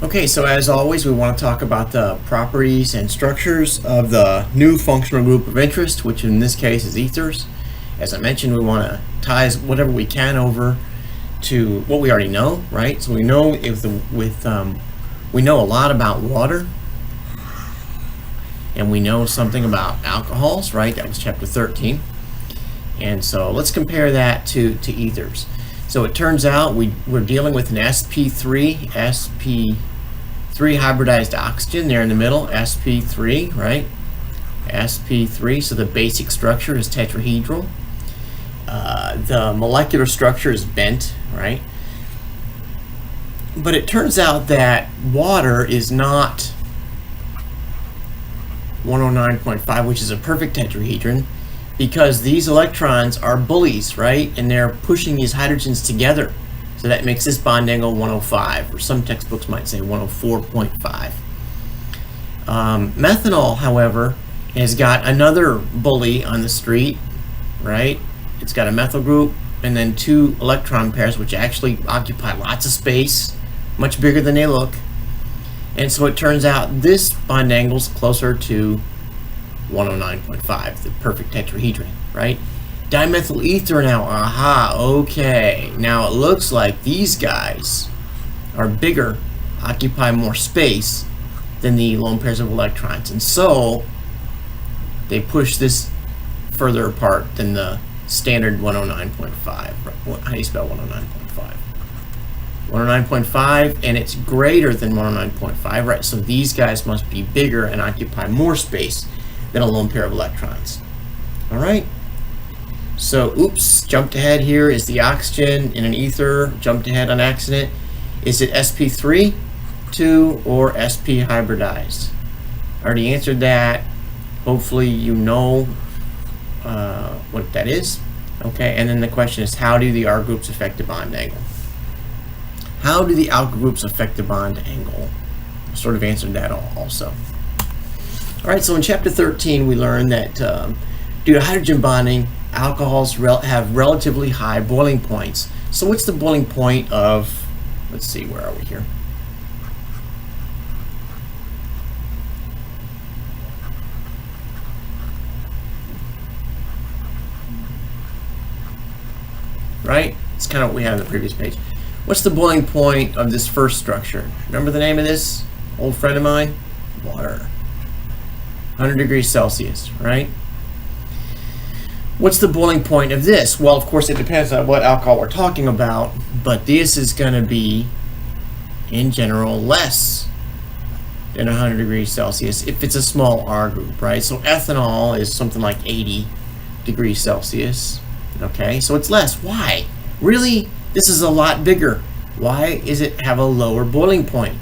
Okay, so as always, we want to talk about the properties and structures of the new functional group of interest, which in this case is ethers. As I mentioned, we want to tie whatever we can over to what we already know, right? So we know we know a lot about water, and we know something about alcohols, right? That was chapter 13. And so let's compare that to ethers. So it turns out we're dealing with an sp3 hybridized oxygen there in the middle, sp3, right? sp3, so the basic structure is tetrahedral. The molecular structure is bent, right? But it turns out that water is not 109.5, which is a perfect tetrahedron, because these electrons are bullies, right? And they're pushing these hydrogens together. So that makes this bond angle 105, or some textbooks might say 104.5. Methanol, however, has got another bully on the street, right? It's got a methyl group and then two electron pairs, which actually occupy lots of space, much bigger than they look. And so it turns out this bond angle is closer to 109.5, the perfect tetrahedron, right? Dimethyl ether now, aha, okay. Now it looks like these guys are bigger, occupy more space than the lone pairs of electrons. And so they push this further apart than the standard 109.5. How do you spell 109.5? 109.5, and it's greater than 109.5, right? So these guys must be bigger and occupy more space than a lone pair of electrons. All right? So, oops, jumped ahead here. Is the oxygen in an ether? Jumped ahead on accident. Is it sp3, 2, or sp hybridized? I already answered that. Hopefully you know what that is. Okay, and then the question is, how do the R groups affect the bond angle? How do the alkyl groups affect the bond angle? I sort of answered that also. All right, so in chapter 13, we learned that due to hydrogen bonding, alcohols have relatively high boiling points. So what's the boiling point of, let's see, where are we here? Right? It's kind of what we had on the previous page. What's the boiling point of this first structure? Remember the name of this? Old friend of mine? Water. 100 degrees Celsius, right? What's the boiling point of this? Well, of course, it depends on what alcohol we're talking about, but this is going to be, in general, less than 100 degrees Celsius if it's a small R group, right? So ethanol is something like 80 degrees Celsius, okay? So it's less. Why? Really? This is a lot bigger. Why does it have a lower boiling point?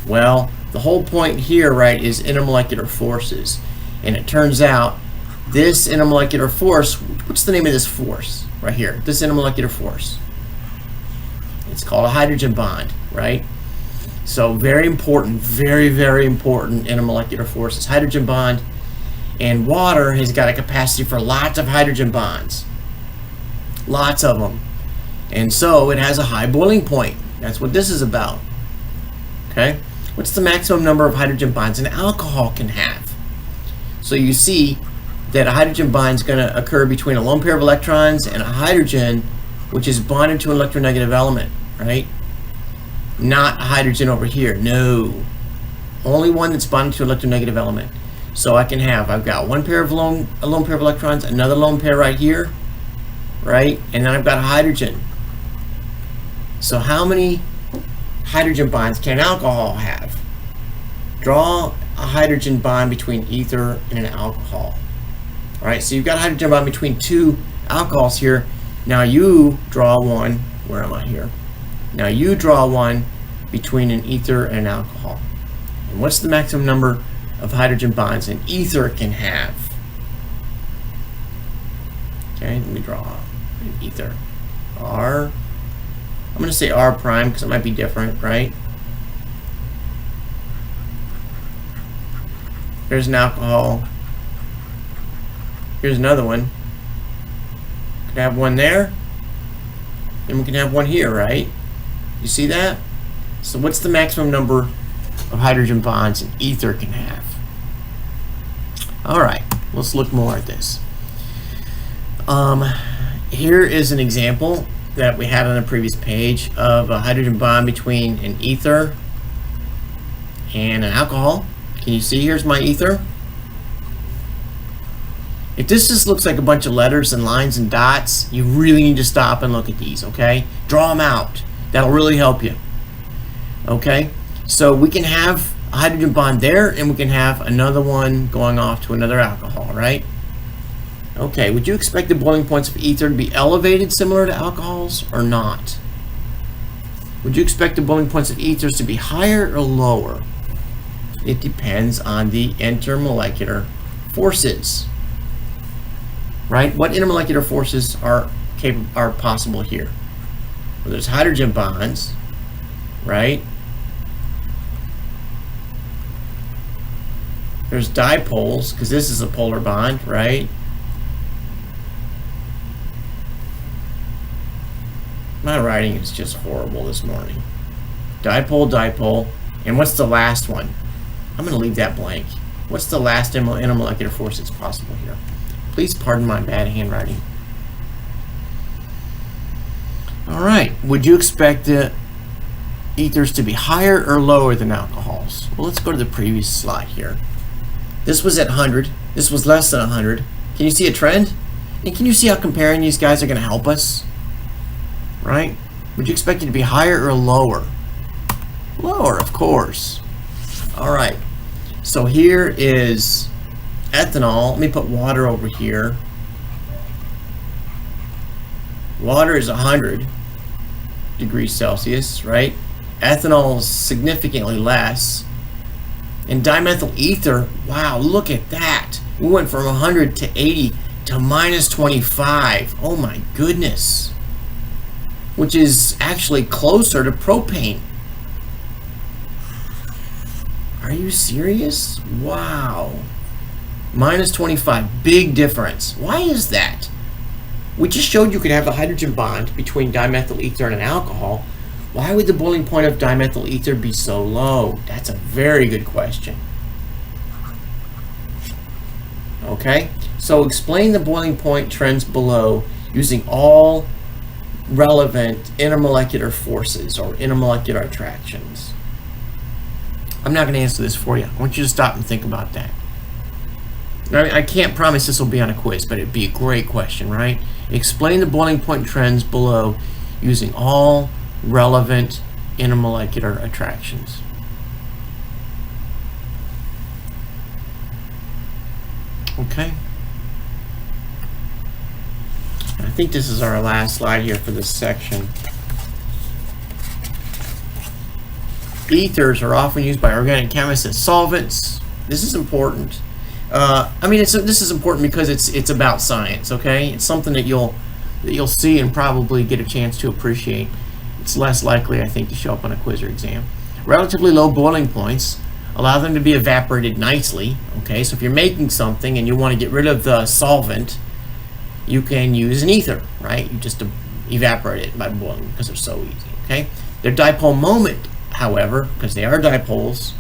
Well, the whole point here, right, is intermolecular forces. And it turns out this intermolecular force, what's the name of this force right here? This intermolecular force. It's called a hydrogen bond, right? So very important, very, very important intermolecular force is hydrogen bond. And water has got a capacity for lots of hydrogen bonds. Lots of them. And so it has a high boiling point. That's what this is about. Okay? What's the maximum number of hydrogen bonds an alcohol can have? So you see that a hydrogen bond is going to occur between a lone pair of electrons and a hydrogen, which is bonded to an electronegative element, right? Not a hydrogen over here. No. Only one that's bonded to an electronegative element. So I can have, I've got a lone pair of electrons, another lone pair right here, right? And then I've got a hydrogen. So how many hydrogen bonds can an alcohol have? Draw a hydrogen bond between ether and an alcohol. All right, so you've got a hydrogen bond between two alcohols here. Now you draw one, where am I here? Now you draw one between an ether and an alcohol. And what's the maximum number of hydrogen bonds an ether can have? Okay, let me draw an ether. R. I'm going to say R prime because it might be different, right? Here's an alcohol. Here's another one. Could have one there, and we can have one here, right? You see that? So what's the maximum number of hydrogen bonds an ether can have? All right, let's look more at this. Here is an example that we had on a previous page of a hydrogen bond between an ether and an alcohol. Can you see here's my ether? If this just looks like a bunch of letters and lines and dots, you really need to stop and look at these, okay? Draw them out. That'll really help you. Okay? So we can have a hydrogen bond there, and we can have another one going off to another alcohol, right? Okay, would you expect the boiling points of ether to be elevated similar to alcohols or not? Would you expect the boiling points of ethers to be higher or lower? It depends on the intermolecular forces. Right? What intermolecular forces are possible here? Well, there's hydrogen bonds, right? There's dipoles, because this is a polar bond, right? My writing is just horrible this morning. Dipole, dipole. And what's the last one? I'm going to leave that blank. What's the last intermolecular force that's possible here? Please pardon my bad handwriting. All right. Would you expect the ethers to be higher or lower than alcohols? Well, let's go to the previous slide here. This was at 100. This was less than 100. Can you see a trend? And can you see how comparing these guys are going to help us? Right? Would you expect it to be higher or lower? Lower, of course. All right. So here is ethanol. Let me put water over here. Water is 100 degrees Celsius, right? Ethanol is significantly less. And dimethyl ether, wow, look at that. We went from 100 to 80 to minus 25. Oh my goodness. Which is actually closer to propane. Are you serious? Wow. Minus 25, big difference. Why is that? We just showed you could have a hydrogen bond between dimethyl ether and an alcohol. Why would the boiling point of dimethyl ether be so low? That's a very good question. Okay, so explain the boiling point trends below using all relevant intermolecular forces or intermolecular attractions. I'm not going to answer this for you. I want you to stop and think about that. I can't promise this will be on a quiz, but it'd be a great question, right? Explain the boiling point trends below using all relevant intermolecular attractions. Okay. I think this is our last slide here for this section. Ethers are often used by organic chemists as solvents. This is important. This is important because it's about science. Okay, it's something that you'll see and probably get a chance to appreciate. It's less likely, I think, to show up on a quiz or exam. Relatively low boiling points allow them to be evaporated nicely. Okay, so if you're making something and you want to get rid of the solvent, you can use an ether, right? You just evaporate it by boiling because they're so easy. Okay, their dipole moment, however, because they are dipoles,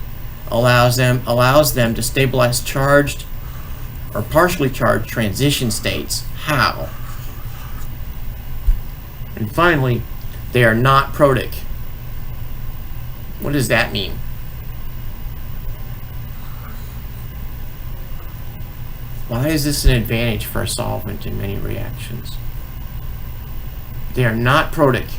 allows them to stabilize charged or partially charged transition states. How? And finally, they are not protic. What does that mean? Why is this an advantage for a solvent in many reactions? They are not protic.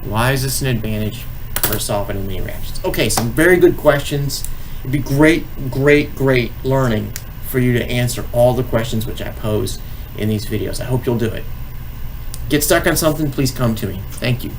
Why is this an advantage for a solvent in many reactions? Okay, some very good questions. It'd be great learning for you to answer all the questions which I pose in these videos. I hope you'll do it. Get stuck on something, please come to me. Thank you.